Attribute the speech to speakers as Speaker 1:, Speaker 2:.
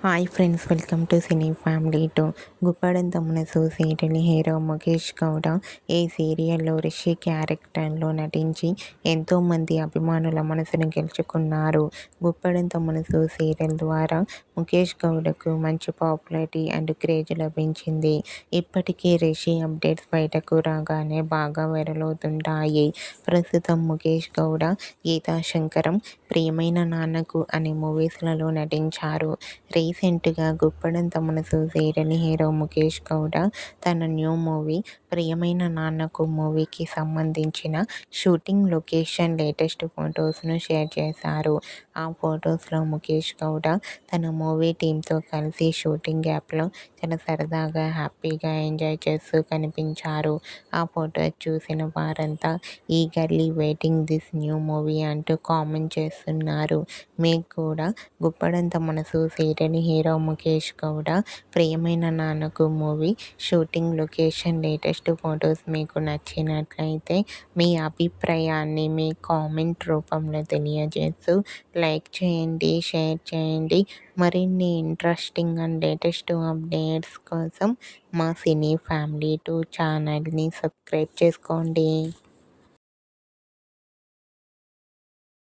Speaker 1: Hi friends, welcome to cine family two. Guppedantha మనసు serial hero Mukesh Gowda ఈ సీరియల్లో రిషి క్యారెక్టర్లో నటించి ఎంతోమంది అభిమానుల మనసును గెలుచుకున్నారు. గుప్పెడంత మనసు సీరియల్ ద్వారా ముఖేష్ గౌడకు మంచి పాపులారిటీ అండ్ క్రేజ్ లభించింది. ఇప్పటికీ రిషి అప్డేట్స్ బయటకు రాగానే బాగా వైరల్ అవుతుంటాయి. ప్రస్తుతం ముఖేష్ గౌడ, గీతా శంకరం, ప్రియమైన నాన్నకు అనే మూవీస్లలో నటించారు. రీసెంట్గా గుప్పెడంత మనసు సీరియల్ హీరో ముఖేష్ గౌడ తన న్యూ మూవీ ప్రియమైన నాన్నకు మూవీకి సంబంధించిన షూటింగ్ లొకేషన్ లేటెస్ట్ ఫొటోస్ను షేర్ చేశారు. ఆ ఫొటోస్లో ముఖేష్ గౌడ తన మూవీ టీంతో కలిసి షూటింగ్ యాప్లో చాలా సరదాగా హ్యాపీగా ఎంజాయ్ చేస్తూ కనిపించారు. ఆ ఫొటోస్ చూసిన వారంతా eagerly waiting this new movie అంటూ కామెంట్ చేస్తున్నారు. మీకు కూడా గుప్పెడంత మనసు సీరియల్ హీరో ముఖేష్ గౌడ ప్రియమైన నాన్నకు movie shooting location latest photos మీకు నచ్చినట్లయితే మీ అభిప్రాయాన్ని మీ కామెంట్ రూపంలో తెలియజేస్తూ లైక్ చేయండి, షేర్ చేయండి. మరిన్ని ఇంట్రెస్టింగ్ అండ్ లేటెస్ట్ అప్డేట్స్ కోసం మా సినీ ఫ్యామిలీ టూ ఛానల్ని సబ్స్క్రైబ్ చేసుకోండి.